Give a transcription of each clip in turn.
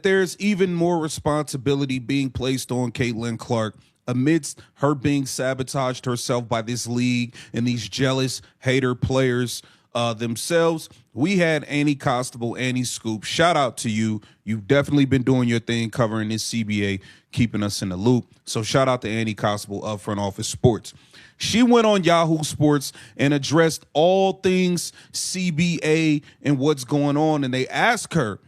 There's even more responsibility being placed on Caitlin Clark amidst her being sabotaged herself by this league and these jealous hater players themselves. We had Annie Constable, Annie Scoop. Shout out to you. You've definitely been doing your thing covering this CBA, keeping us in the loop. So shout out to Annie Constable of Front Office Sports. She went on Yahoo Sports and addressed all things CBA and what's going on. And they asked her,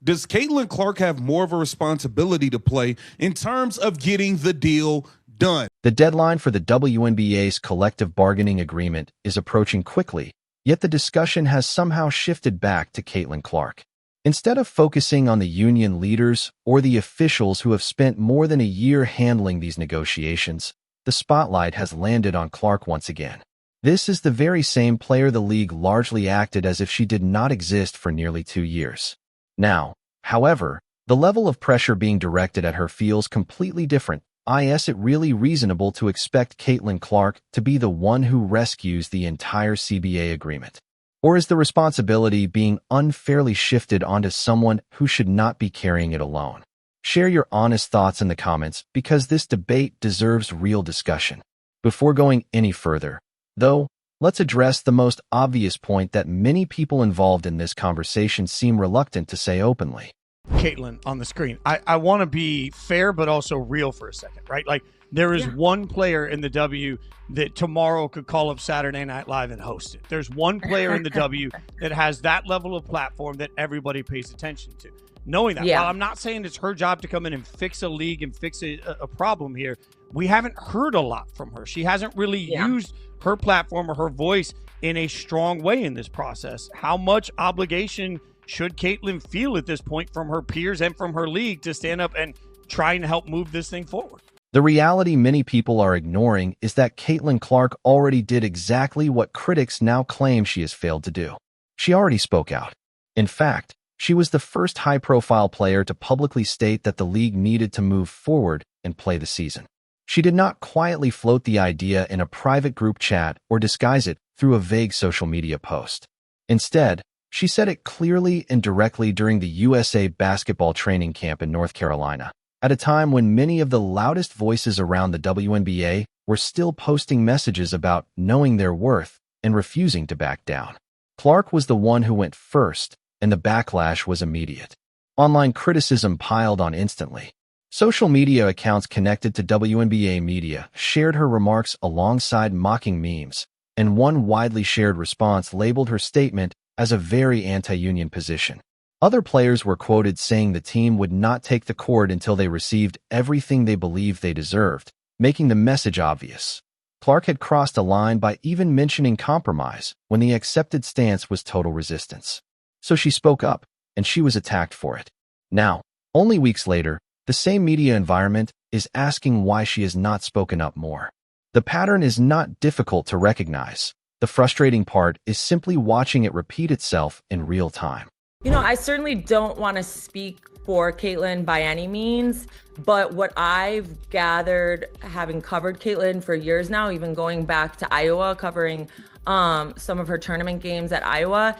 does Caitlin Clark have more of a responsibility to play in terms of getting the deal done? The deadline for the WNBA's collective bargaining agreement is approaching quickly, yet the discussion has somehow shifted back to Caitlin Clark. Instead of focusing on the union leaders or the officials who have spent more than a year handling these negotiations, the spotlight has landed on Clark once again. This is the very same player the league largely acted as if she did not exist for nearly 2 years. Now, however, the level of pressure being directed at her feels completely different. Is it really reasonable to expect Caitlin Clark to be the one who rescues the entire CBA agreement? Or is the responsibility being unfairly shifted onto someone who should not be carrying it alone? Share your honest thoughts in the comments because this debate deserves real discussion. Before going any further, though, let's address the most obvious point that many people involved in this conversation seem reluctant to say openly. Caitlin on the screen. I want to be fair, but also real for a second, right? Like, there is one player in the W that tomorrow could call up Saturday Night Live and host it. There's one player in the W that has that level of platform that everybody pays attention to. Knowing that, while I'm not saying it's her job to come in and fix a league and fix a problem here, we haven't heard a lot from her. She hasn't really used her platform or her voice in a strong way in this process. How much obligation should Caitlin feel at this point from her peers and from her league to stand up and try and help move this thing forward? The reality many people are ignoring is that Caitlin Clark already did exactly what critics now claim she has failed to do. She already spoke out. In fact, she was the first high-profile player to publicly state that the league needed to move forward and play the season. She did not quietly float the idea in a private group chat or disguise it through a vague social media post. Instead, she said it clearly and directly during the USA basketball training camp in North Carolina, at a time when many of the loudest voices around the WNBA were still posting messages about knowing their worth and refusing to back down. Clark was the one who went first, and the backlash was immediate. Online criticism piled on instantly. Social media accounts connected to WNBA media shared her remarks alongside mocking memes, and one widely shared response labeled her statement as a very anti-union position. Other players were quoted saying the team would not take the court until they received everything they believed they deserved, making the message obvious. Clark had crossed a line by even mentioning compromise when the accepted stance was total resistance. So she spoke up, and she was attacked for it. Now, only weeks later, the same media environment is asking why she has not spoken up more. The pattern is not difficult to recognize. The frustrating part is simply watching it repeat itself in real time. You know, I certainly don't want to speak for Caitlin by any means, but what I've gathered, having covered Caitlin for years now, even going back to Iowa, covering some of her tournament games at Iowa,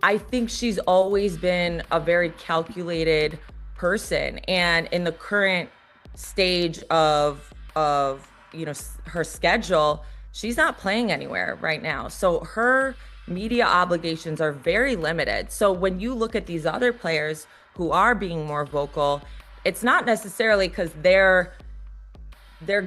I think she's always been a very calculated person. And in the current stage of her schedule, she's not playing anywhere right now. So her media obligations are very limited. So when you look at these other players who are being more vocal, it's not necessarily because they're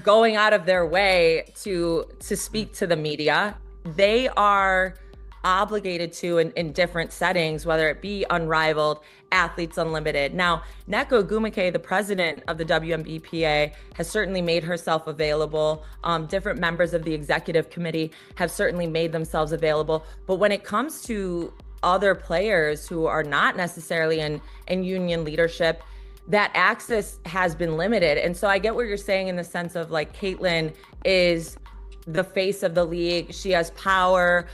going out of their way to speak to the media. They are obligated to in different settings, whether it be Unrivaled, Athletes Unlimited. Now, Neko Gumike, the president of the WNBPA, has certainly made herself available. Different members of the executive committee have certainly made themselves available. But when it comes to other players who are not necessarily in union leadership, that access has been limited. And so I get what you're saying in the sense of like Caitlin is the face of the league. She has power.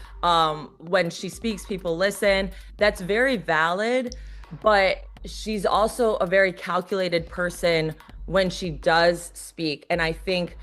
When she speaks, people listen. That's very valid, but she's also a very calculated person when she does speak. And I think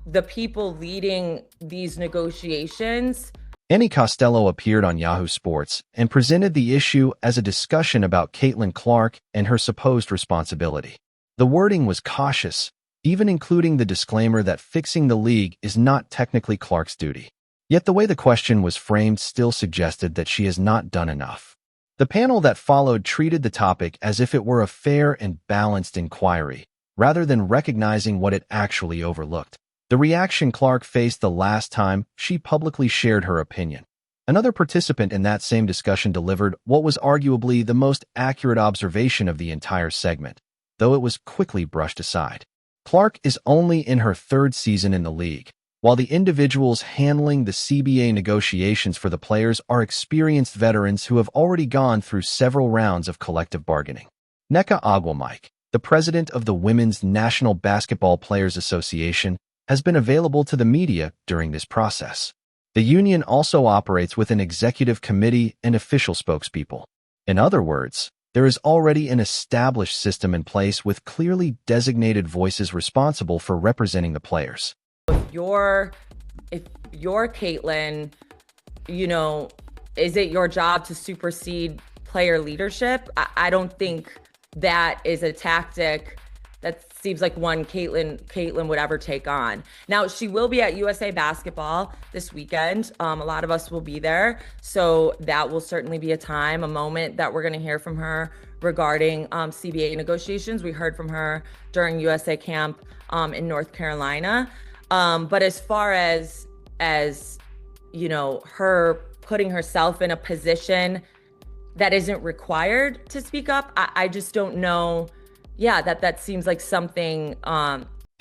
the people leading these negotiations Annie Costello appeared on Yahoo Sports and presented the issue as a discussion about Caitlin Clark and her supposed responsibility. The wording was cautious, even including the disclaimer that fixing the league is not technically Clark's duty. Yet the way the question was framed still suggested that she has not done enough. The panel that followed treated the topic as if it were a fair and balanced inquiry, rather than recognizing what it actually overlooked. The reaction Clark faced the last time she publicly shared her opinion. Another participant in that same discussion delivered what was arguably the most accurate observation of the entire segment, though it was quickly brushed aside. Clark is only in her third season in the league, while the individuals handling the CBA negotiations for the players are experienced veterans who have already gone through several rounds of collective bargaining. Nneka Agwamike, the president of the Women's National Basketball Players Association, has been available to the media during this process. The union also operates with an executive committee and official spokespeople. In other words, there is already an established system in place with clearly designated voices responsible for representing the players. If you're Caitlin, is it your job to supersede player leadership? I don't think that is a tactic that seems like one Caitlin would ever take on. Now, she will be at USA Basketball this weekend. A lot of us will be there. So that will certainly be a moment that we're going to hear from her regarding CBA negotiations. We heard from her during USA Camp in North Carolina. But as far as her putting herself in a position that isn't required to speak up, I just don't know. Yeah, that seems like something.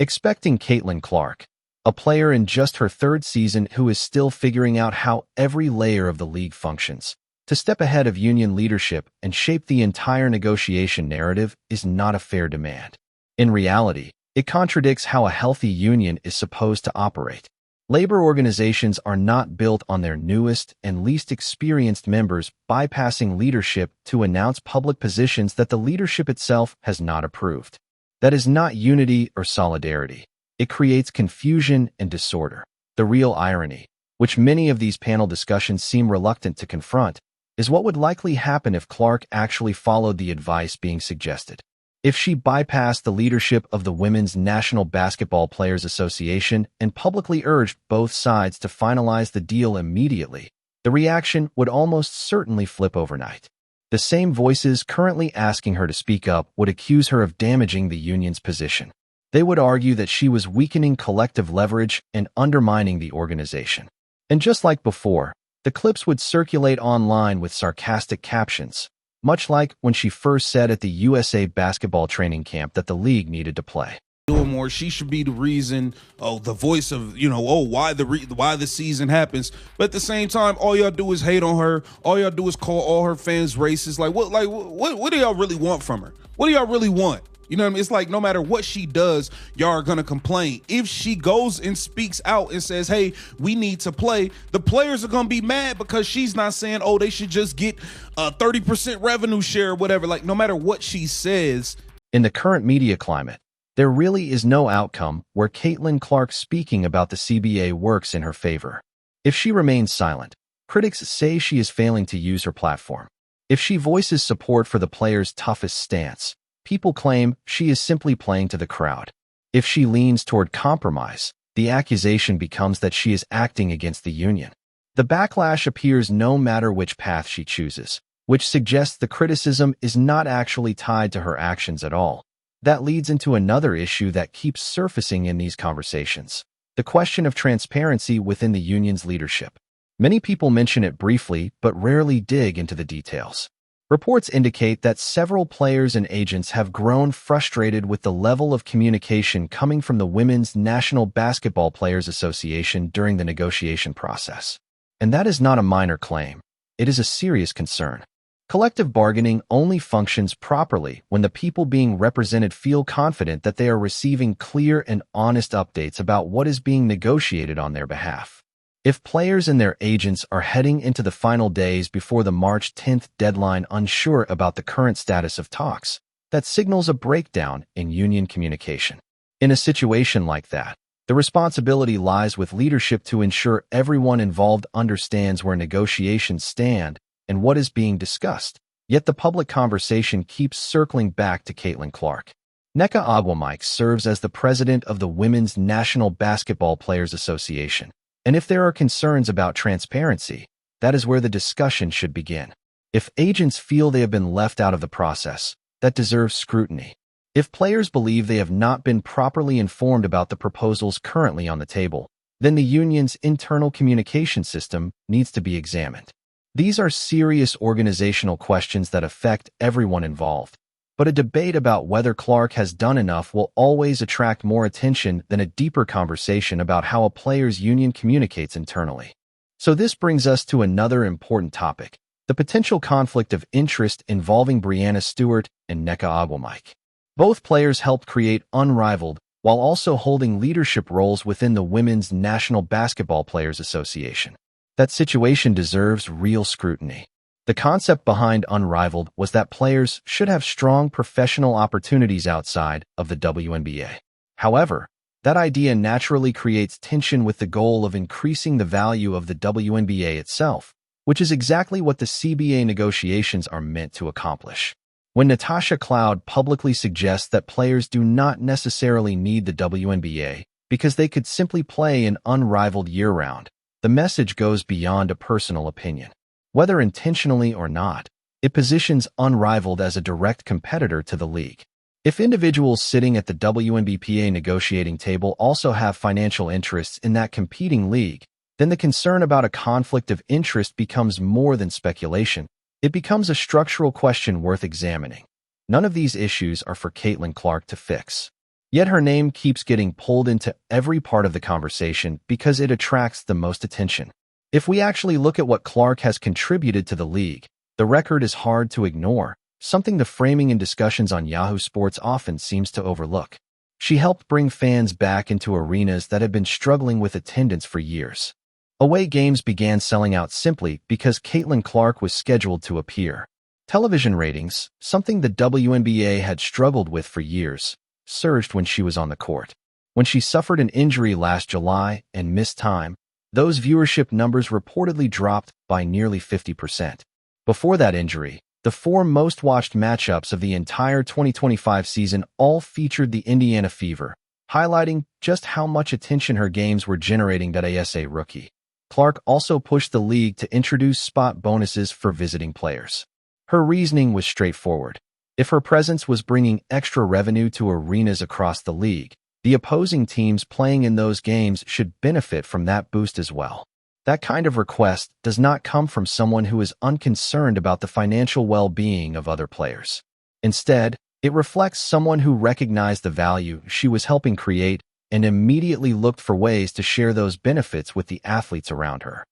Expecting Caitlin Clark, a player in just her third season who is still figuring out how every layer of the league functions, to step ahead of union leadership and shape the entire negotiation narrative is not a fair demand. In reality, it contradicts how a healthy union is supposed to operate. Labor organizations are not built on their newest and least experienced members bypassing leadership to announce public positions that the leadership itself has not approved. That is not unity or solidarity. It creates confusion and disorder. The real irony, which many of these panel discussions seem reluctant to confront, is what would likely happen if Clark actually followed the advice being suggested. If she bypassed the leadership of the Women's National Basketball Players Association and publicly urged both sides to finalize the deal immediately, the reaction would almost certainly flip overnight. The same voices currently asking her to speak up would accuse her of damaging the union's position. They would argue that she was weakening collective leverage and undermining the organization. And just like before, the clips would circulate online with sarcastic captions, much like when she first said at the USA Basketball training camp that the league needed to play. Doing more, she should be the reason, the voice of, why the season happens. But at the same time, all y'all do is hate on her. All y'all do is call all her fans racist. What do y'all really want from her? What do y'all really want? You know what I mean? It's like no matter what she does, y'all are going to complain. If she goes and speaks out and says, hey, we need to play, the players are going to be mad because she's not saying, they should just get a 30% revenue share or whatever. Like, no matter what she says. In the current media climate, there really is no outcome where Caitlin Clark speaking about the CBA works in her favor. If she remains silent, critics say she is failing to use her platform. If she voices support for the players' toughest stance, people claim she is simply playing to the crowd. If she leans toward compromise, the accusation becomes that she is acting against the union. The backlash appears no matter which path she chooses, which suggests the criticism is not actually tied to her actions at all. That leads into another issue that keeps surfacing in these conversations: the question of transparency within the union's leadership. Many people mention it briefly, but rarely dig into the details. Reports indicate that several players and agents have grown frustrated with the level of communication coming from the Women's National Basketball Players Association during the negotiation process. And that is not a minor claim. It is a serious concern. Collective bargaining only functions properly when the people being represented feel confident that they are receiving clear and honest updates about what is being negotiated on their behalf. If players and their agents are heading into the final days before the March 10th deadline unsure about the current status of talks, that signals a breakdown in union communication. In a situation like that, The responsibility lies with leadership to ensure everyone involved understands where negotiations stand and what is being discussed. Yet the public conversation keeps circling back to Caitlin Clark. Nneka Ogwumike serves as the president of the Women's National Basketball Players Association. And if there are concerns about transparency, that is where the discussion should begin. If agents feel they have been left out of the process, that deserves scrutiny. If players believe they have not been properly informed about the proposals currently on the table, then the union's internal communication system needs to be examined. These are serious organizational questions that affect everyone involved. But a debate about whether Clark has done enough will always attract more attention than a deeper conversation about how a players' union communicates internally. So this brings us to another important topic, the potential conflict of interest involving Breanna Stewart and Nneka Ogwumike. Both players helped create Unrivaled while also holding leadership roles within the Women's National Basketball Players Association. That situation deserves real scrutiny. The concept behind Unrivaled was that players should have strong professional opportunities outside of the WNBA. However, that idea naturally creates tension with the goal of increasing the value of the WNBA itself, which is exactly what the CBA negotiations are meant to accomplish. When Natasha Cloud publicly suggests that players do not necessarily need the WNBA because they could simply play in Unrivaled year-round, the message goes beyond a personal opinion. Whether intentionally or not, it positions Unrivaled as a direct competitor to the league. If individuals sitting at the WNBPA negotiating table also have financial interests in that competing league, then the concern about a conflict of interest becomes more than speculation. It becomes a structural question worth examining. None of these issues are for Caitlin Clark to fix. Yet her name keeps getting pulled into every part of the conversation because it attracts the most attention. If we actually look at what Clark has contributed to the league, the record is hard to ignore, something the framing and discussions on Yahoo Sports often seems to overlook. She helped bring fans back into arenas that had been struggling with attendance for years. Away games began selling out simply because Caitlin Clark was scheduled to appear. Television ratings, something the WNBA had struggled with for years, surged when she was on the court. When she suffered an injury last July and missed time, those viewership numbers reportedly dropped by nearly 50%. Before that injury, the 4 most-watched matchups of the entire 2025 season all featured the Indiana Fever, highlighting just how much attention her games were generating. As a rookie, Clark also pushed the league to introduce spot bonuses for visiting players. Her reasoning was straightforward. If her presence was bringing extra revenue to arenas across the league, the opposing teams playing in those games should benefit from that boost as well. That kind of request does not come from someone who is unconcerned about the financial well-being of other players. Instead, it reflects someone who recognized the value she was helping create and immediately looked for ways to share those benefits with the athletes around her.